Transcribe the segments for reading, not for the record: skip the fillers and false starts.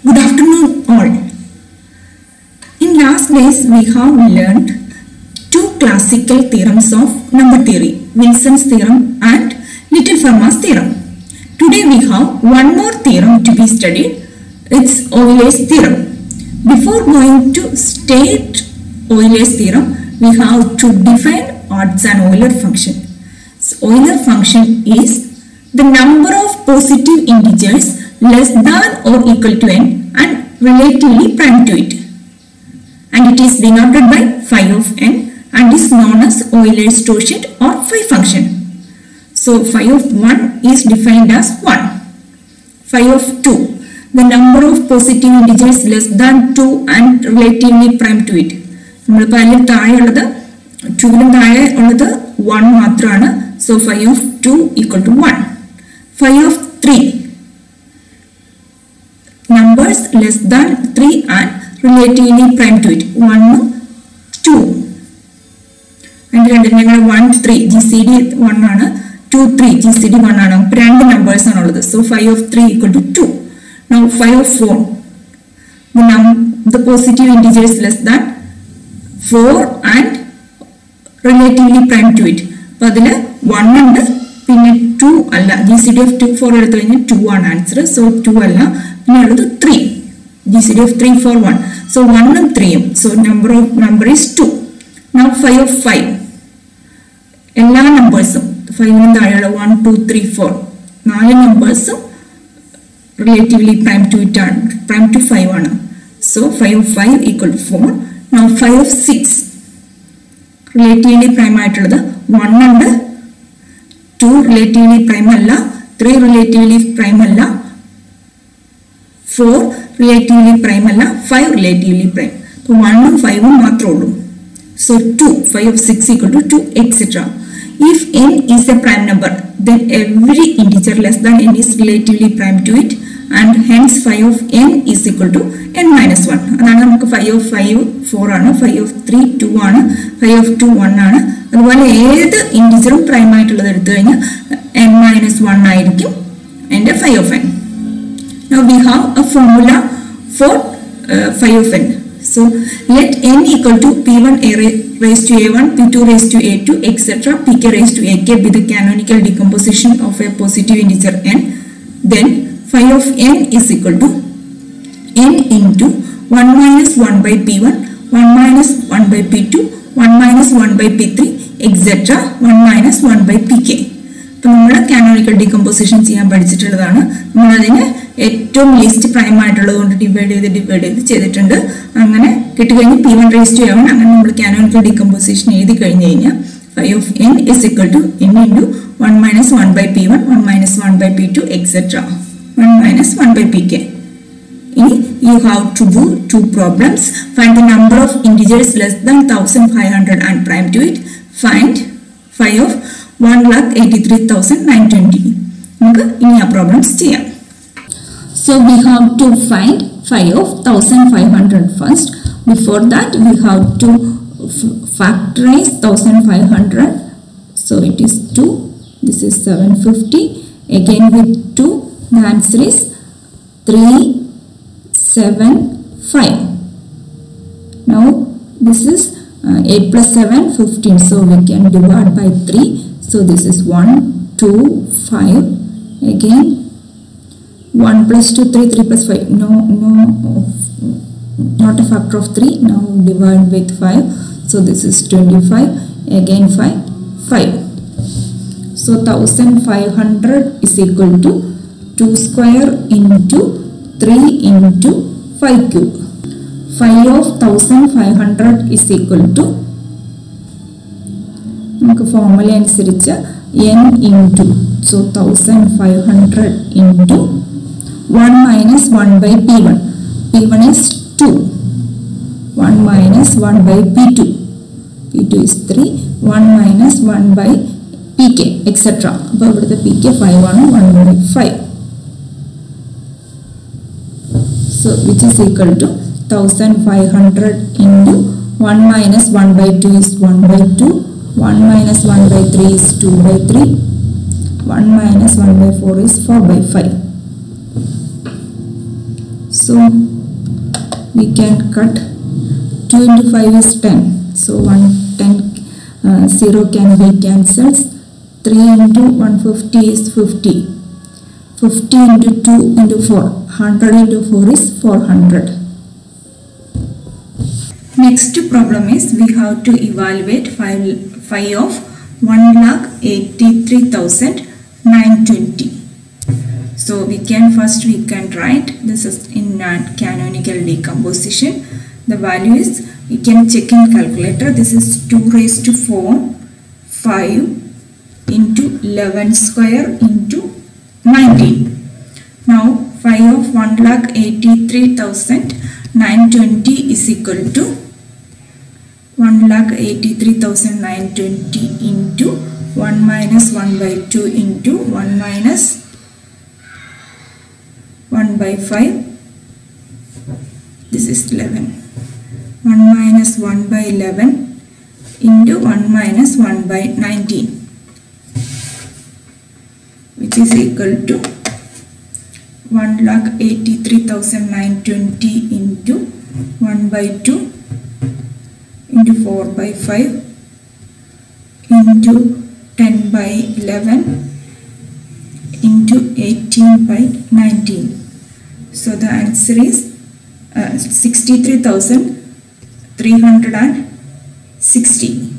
Good afternoon all. In last days we have learned two classical theorems of number theory, Wilson's theorem and Little Fermat's theorem. Today we have one more theorem to be studied. It's Euler's theorem. Before going to state Euler's theorem, we have to define what's an Euler function. So Euler function is the number of positive integers less than or equal to n and relatively prime to it, and it is denoted by phi of n and is known as Euler's totient or phi function. So phi of 1 is defined as 1. Phi of 2, the number of positive integers less than 2 and relatively prime to it. നമ്മളിപ്പോൾ അതിൽ താഴെയുള്ളത് 2ലും താഴെ ഉള്ളത് 1 മാത്രമാണ്. So phi of 2 equal to 1. Phi of 3, numbers less than 3 and relatively prime to it, 1, 2. And 1, 3, GCD 1 ആണ്, 2, 3, GCD 1 ആണ്. അപ്പോൾ രണ്ട് numbers ആണുള്ളത്. So phi of 3 equal to 2. Now phi of 4, the positive integers less than 4 and relatively prime to it. അപ്പോൾ അതിൽ 1 ഉണ്ട്, പിന്നെ 2 അല്ല. GCD of 2 4 എടുത്തു കഴിഞ്ഞാൽ 2 ആണ് ആൻസർ. സോ 2 അല്ല, പിന്നെ ഉള്ളത് 3. GCD of 3 4 1. So 1 ഉം 3 ഉം. So number is 2. Now phi of 5, എല്ലാ നമ്പേഴ്സും 5നും താഴെയുള്ള 1 2 3 4 4 നമ്പേഴ്സും റിലേറ്റീവ്ലി പ്രൈം ടു ഇറ്റ് ആണ്, പ്രൈം ടു 5 ആണ്. So phi of 5 equal to 4. Now phi of 6, relatively prime ആയിട്ടുള്ളത് 1 ഉണ്ട്, 2 റിലേറ്റീവ്ലി പ്രൈം അല്ല, 3 റിലേറ്റീവ്ലി പ്രൈം അല്ല, 4 റിലേറ്റീവ്ലി പ്രൈം അല്ല, 5 റിലേറ്റീവ്ലി പ്രൈം. അപ്പോൾ 1 ഉം 5 ഉം മാത്രമേ ഉള്ളൂ. So 2, phi of 6 equal to 2, etc. If n is a prime number, then every integer less than n is relatively prime to it, and hence phi of n is equal to n minus 1. അതാണ് നമുക്ക് phi of 5 4 ആണ്, phi of 3 2 ആണ്, phi of 2 1 ആണ്. അതുപോലെ ഏത് ഇൻറ്റിജറും prime ആയിട്ടുള്ളത് എടുത്തു കഴിഞ്ഞാൽ n minus 1 ആയിരിക്കും എൻ്റെ phi of n. Now we have a formula for phi of n. So let n equal to p1 raised to a1, p2 raised to a2, etc. pk raised to ak be the canonical decomposition of a positive integer n. Then phi of n is equal to n into 1 minus 1 by p1, 1 minus 1 by p2, 1 minus 1 by p3, etc. 1 minus 1 by pk. അപ്പോൾ നമ്മൾ canonical decomposition ചെയ്യാൻ പഠിച്ചിട്ടുള്ളതാണ്. നമ്മളതിനെ ഏറ്റവും least prime ആയിട്ടുള്ളത് കൊണ്ട് divide ചെയ്ത് ചെയ്തിട്ടുണ്ട്. അങ്ങനെ കിട്ടിക്കഴിഞ്ഞ് p1 raised to a1, അങ്ങനെ നമ്മൾ കാനോണിക്കൽ ഡികമ്പോസിഷൻ എഴുതി കഴിഞ്ഞ് കഴിഞ്ഞാൽ phi of n is equal to n into 1 minus 1 by p1, 1 minus 1 by p2, etc. 1 minus 1 by pk. You have to do two problems. Find the number of integers less than 1500 and prime to it. Find phi of 1,83,920. നമുക്ക് ഇനി ആ problems ചെയ്യാം. So we have to find phi of 1500 first. Before that we have to factorize 1500. So it is 2. This is 750. Again with 2. The answer is 375. Now this is 8 plus 7 15. So we can divide by 3. So this is 1 2 5. Again 1 plus 2 3, 3 plus 5. No, not a factor of 3. Now divide with 5. So this is 25. Again 5 5. So 1500 is equal to 2 square into 3 into 5 cube. Phi of 1500 is equal to, നമുക്ക് formula അനുസരിച്ച് n into, so 1500 into 1 minus 1 by p1. p1 is 2. 1 minus 1 by p2. p2 is 3. 1 minus 1 by pk, etc. അപ്പോൾ ഇവിടുത്തെ pk 5 ആണ്, 1 by 5. So which is equal to 1500 into 1 minus 1 by 2 is 1 by 2. 1 minus 1 by 3 is 2 by 3. 1 minus 1 by 4 is 4 by 5. So we can cut 2 into 5 is 10. So 0 can be cancelled. 3 into 150 is 50. 50 into 2 into 4. 100 into 4 is 400. Next problem is we have to evaluate phi of 1,83,920. So we can write this is in canonical decomposition. The value is, we can check in calculator. This is 2 raised to 4 5 into 11 square into 19. Now phi of 1,83,920 is equal to 1,83,920 into 1 minus 1 by 2 into 1 minus 1 by 5. This is 11. 1 minus 1 by 11 into 1 minus 1 by 19, which is equal to 1,83,920 into 1 by 2 into 4 by 5 into 10 by 11 into 18 by 19. So the answer is 63,360.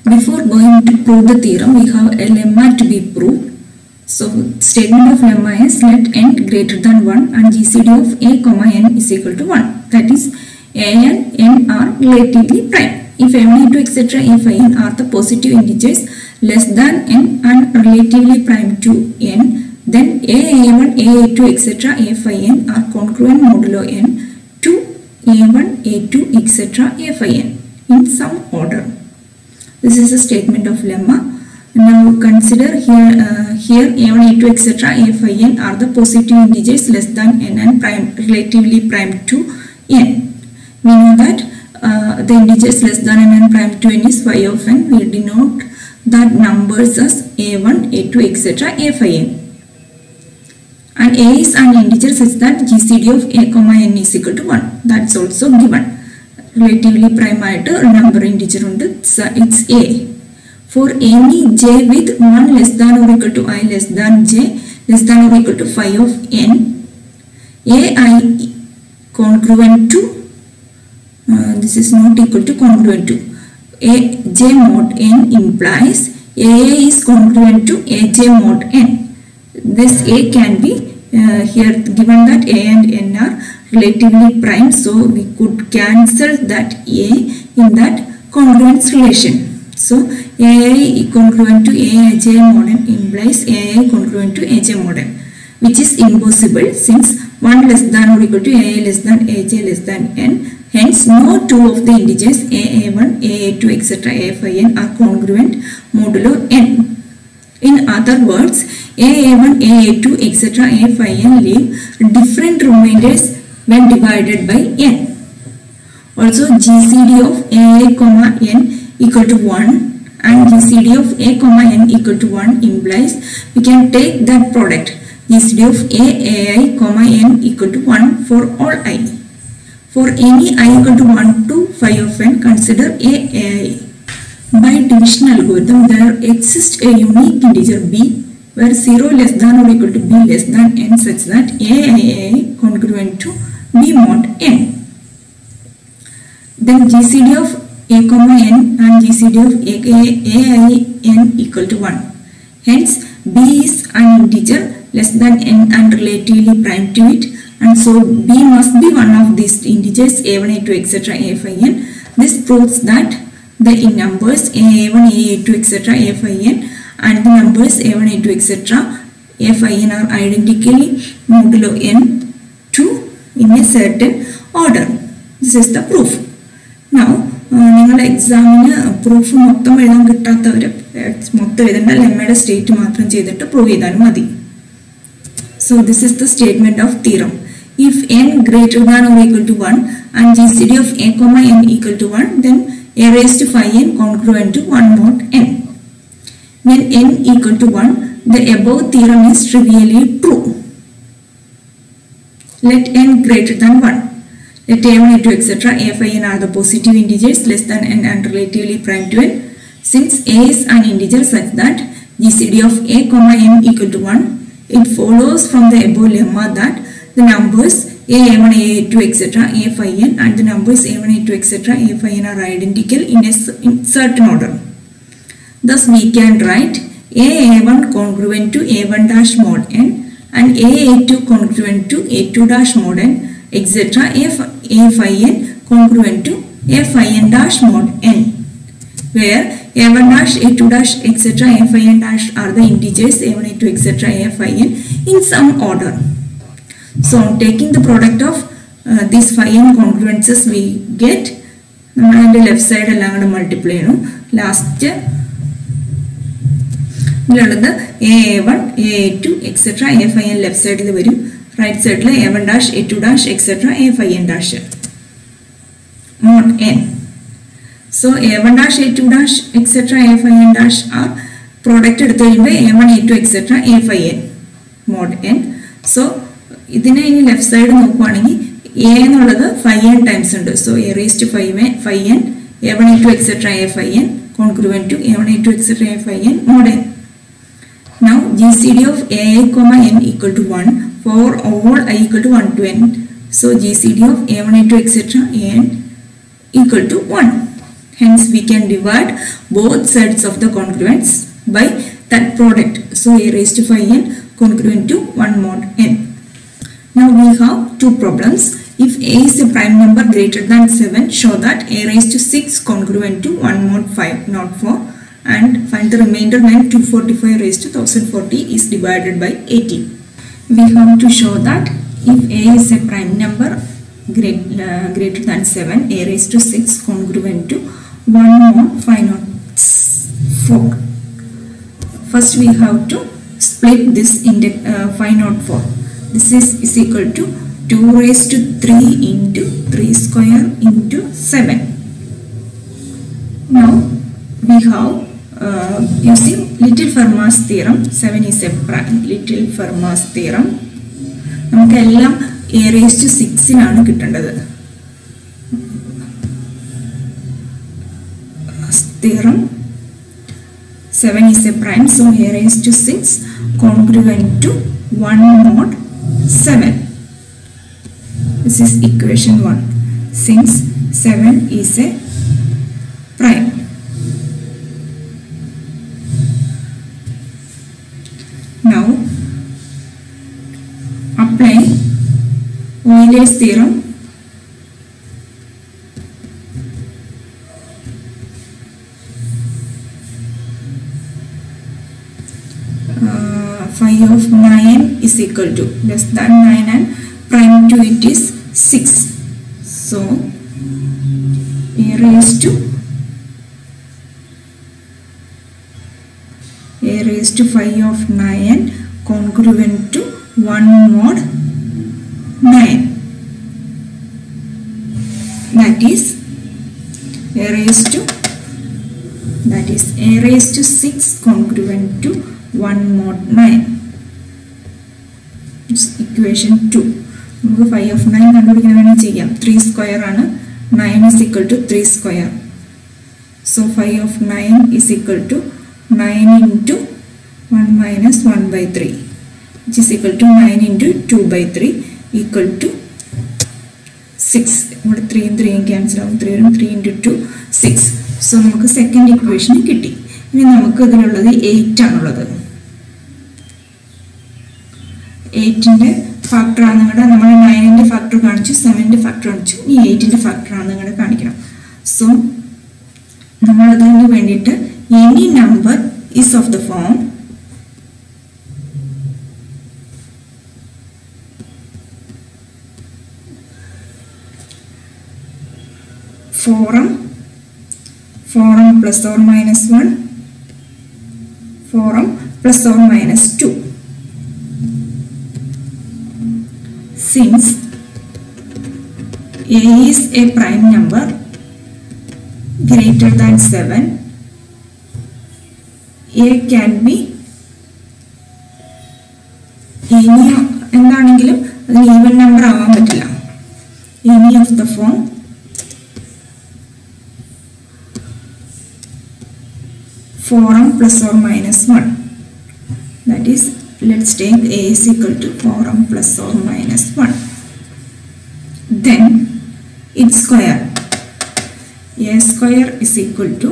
Before going to prove the theorem, we have a lemma to be proved. So statement of lemma is let n greater than 1 and GCD of a comma n is equal to 1. That is, a and n are relatively prime. If a1, a2, etc. a phi n are the positive integers less than n and relatively prime to n, then a1, a2, etc. a phi n are congruent modulo n to a1, a2, etc. a phi n in some order. This is a statement of lemma. Now consider here a1, a2, etc. a phi n are the positive integers less than n and relatively prime to n. We know that the integers less than n and prime to n is phi of n. We denote that numbers as a1, a2, etc. a phi n. And a is an integer such that GCD of a comma n is equal to 1. That's also given. Relatively prime number integer und, it's a. For any j with 1 less than or equal to I less than j less than or equal to phi of n, ai congruent to this is not equal to congruent to a j mod n implies aa is congruent to aj mod n. This a can be here given that a and n are relatively prime, so we could cancel that a in that congruence relation. So ai congruent to aj mod n implies ai congruent to aj mod n, which is impossible since 1 less than or equal to aa less than aj less than n. Hence, no two of the integers aa1, aa2, etc. a phi n are congruent modulo n. In other words, aa1, aa2, etc. a phi n leave different remainders when divided by n. Also, GCD of aa comma n equal to 1 and GCD of a comma n equal to 1 implies we can take that product GCD of ai comma n equal to 1 for all I. For any I equal to 1 to phi of n, consider ai. By division algorithm, there exists a unique integer b where 0 less than or equal to b less than n such that ai congruent to b mod n. Then GCD of a comma n and GCD of ai n equal to 1. Hence, b is an integer less than n and relatively prime to it, and so b must be one of these integers a1, a2, etc. a phi n. This proves that the numbers a1, a2, etc. a phi n and the numbers a1, a2, etc. a phi n are identically modulo n to in a certain order. This is the proof. Now, നിങ്ങൾ എക്സാമിന് proof മൊത്തം എഴുതാൻ കിട്ടാത്തവർ മൊത്തം എഴുതേണ്ട ലെമ്മയുടെ state മാത്രം ചെയ്തിട്ട് prove ചെയ്താലും മതി. So this is the statement of theorem. If n greater than or equal to 1 and GCD of a comma n equal to 1, then a raised to phi n congruent to 1 mod n. When n equal to 1, the above theorem is trivially true. Let n greater than 1. Let a1, a2, etc. a phi n are the positive integers less than n and relatively prime to n. Since a is an integer such that GCD of a comma n equal to 1, it follows from the above lemma that the numbers a1, a2, etc. a phi n and the numbers a1, a2, etc. a phi n are identical in certain order. Thus we can write a1 congruent to a1 dash mod n and a2 congruent to a2 dash mod n, etc. a phi n congruent to a phi n dash mod n, where a1 dash, a2 dash, etc. a phi n dash are the integers a1, a2, etc. a phi n in some order. So on taking the product of these phi n congruences, we get the left side multiply last a1, a2, etc. a phi n left side right side a1 dash, a2 dash, etc. a phi n dash mod n. So a1 dash, a2 dash, etc. a phi n dash are product a1, a2, etc. a phi n mod n. So this left side a and phi n times under. So a raised to phi n, a1, a2, etc. a phi n congruent to a1, a2, etc. a phi n mod n. Now GCD of a comma n equal to 1 for all I equal to 1 to n. So GCD of a1, a2, etc. n equal to 1. Hence we can divide both sides of the congruence by that product. So a raised to phi n congruent to 1 mod n. Now we have two problems. If a is a prime number greater than 7, show that a raised to 6 congruent to 1 mod 5 not 4, and find the remainder when 245 raised to 1040 is divided by 18. We have to show that if a is a prime number greater than 7, a raised to 6 congruent to 1 mod 5 not 4. First we have to split this into 5 not 4. This is equal to 2 raised to 3 into 3 square into 7. Now we have using Little Fermat's theorem, 7 is a prime. Little Fermat's theorem. നമുക്ക് എല്ലാം a raised to 6 ലാണ് കിട്ടേണ്ടത്. Theorem 7 is a prime, so a raised to 6 congruent to 1 mod 7. This is equation 1. Since 7 is a prime. Now apply Euler's theorem. Phi of 9 is equal to less than 9 and prime to it is 6. So a raised to phi of 9 congruent to 1 mod 9. That is a raised to 6 congruent to 1 mod 9. It's equation 2. Phi of 9 3 square and 9 is equal to 3 square. So phi of 9 is equal to 9 into 1 minus 1 by 3, which is equal to 9 into 2 by 3 equal to 6. 3 and 3 cancel out. 3 into 2 6. So we second equation kitti. Now we 8 aanullathu. 8 ന്റെ factor ആണ് നമ്മൾ 9 ന്റെ factor കാണിച്ചു, 7 ന്റെ factor കാണിച്ചു, ഈ 8 ന്റെ factor ആണ് നിങ്ങൾ കാണിക്കണം. സോ നമ്മൾ അതിന് വേണ്ടിയിട്ട് any number is of the form forum plus or minus 1, forum plus or minus 2. Since a is a prime number greater than 7, a can be ഇനി എന്താണെങ്കിലും അതിന് ഈവൻ നമ്പർ ആവാൻ പറ്റില്ല. Any of the form forum plus or minus 1. That is, let's take a is equal to forum plus or minus 1. Then its square. A square is equal to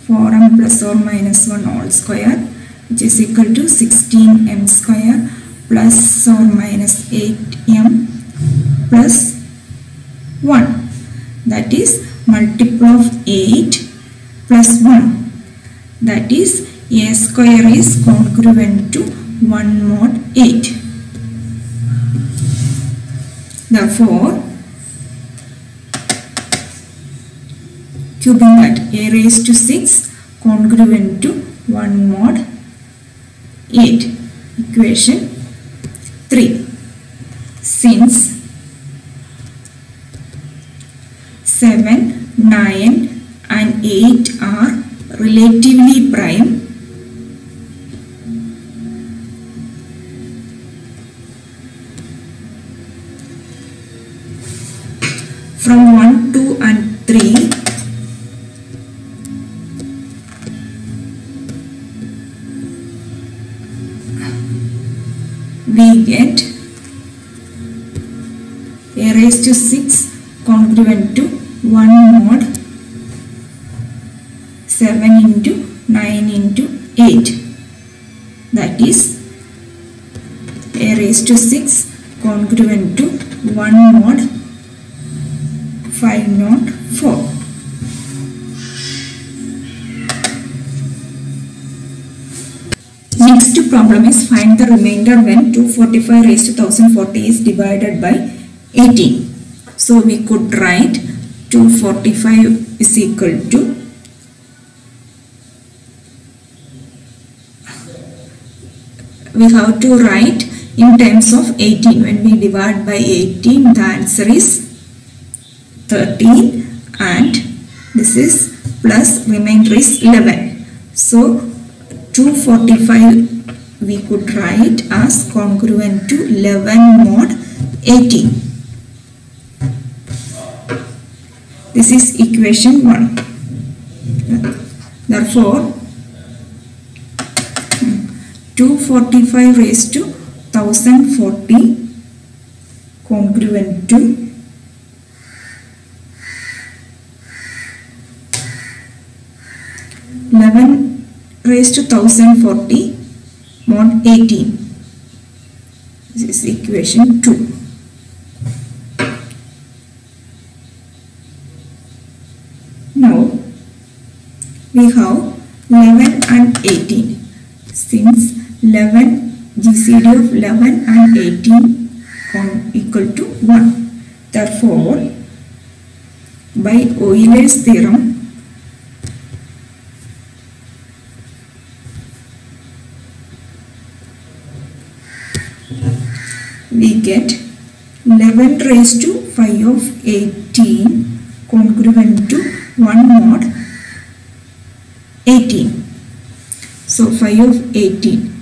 forum plus or minus 1 whole square, which is equal to 16m square plus or minus 8m plus 1. That is multiple of 8 plus 1. That is a square is congruent to 1 mod 8. Therefore, cubing that, a raised to 6 congruent to 1 mod 8. Equation 3. Since 7, 9 and 8 are relatively prime, from 1, 2 and 3 we get a raised to 6 congruent to 1 mod 7 into 9 into 8. That is a raised to 6 congruent to 1 mod 504. Next problem is find the remainder when 245 raised to 1040 is divided by 18. So we could write 245 is equal to we have to write in terms of 18. When we divide by 18, the answer is 13 and this is plus remainder is 11. So 245 we could write as congruent to 11 mod 18. This is equation 1. Therefore, 245 raised to 1040 congruent to 11 raised to 1040 mod 18. This is equation 2. Now we have 11 and 18. Since 11 GCD of 11 and 18 equal to 1. Therefore, by Euler's theorem, we get 11 raised to 5 of 18 congruent to 1 mod 18. So 5 of 18.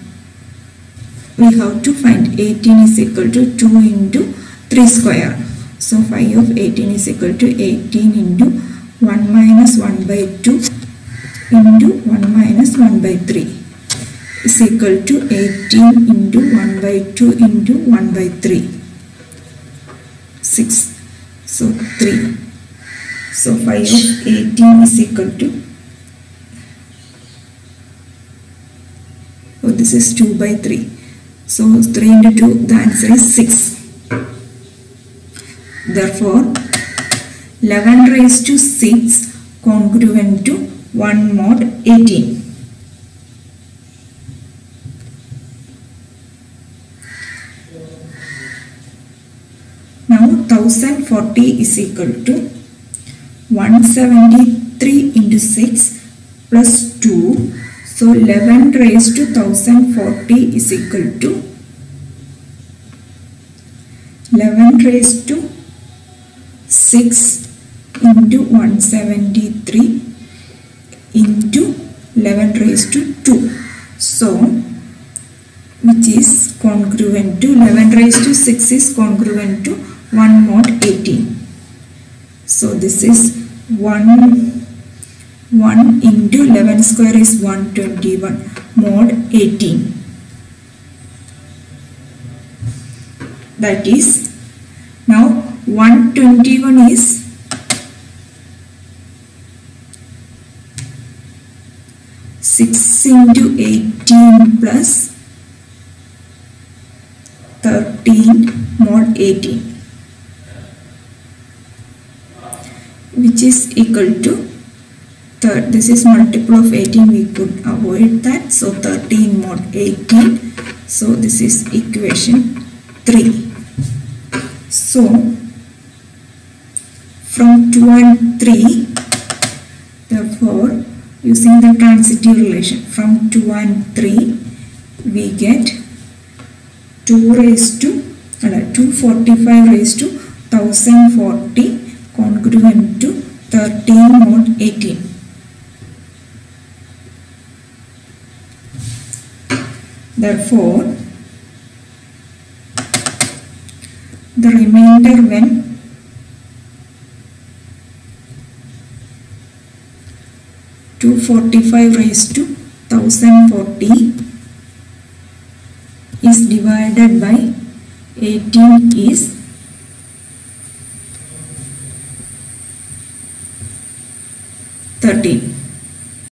We have to find 18 is equal to 2 into 3 square. So 5 of 18 is equal to 18 into 1 minus 1 by 2 into 1 minus 1 by 3 is equal to 18 into 1 by 2 into 1 by 3. 6. So 3. So 5 of 18 is equal to, oh, this is 2 by 3. So 3 into 2, the answer is 6. Therefore, 11 raised to 6 congruent to 1 mod 18. Now 1040 is equal to 173 into 6 plus 2. So 11 raised to 1040 is equal to 11 raised to 6 into 173 into 11 raised to 2. So which is congruent to 11 raised to 6 is congruent to 1 mod 18. So this is 1 into 11 square is 121 mod 18. That is, now 121 is 6 into 18 plus 13 mod 18, which is equal to this is multiple of 18, we could avoid that, so 13 mod 18. So this is equation 3. So from 2 and 3, therefore using the transitive relation from 2 and 3 we get 245 raised to 1040 congruent to 13 mod 18. Therefore the remainder when 245 raised to 1040 is divided by 18 is 13.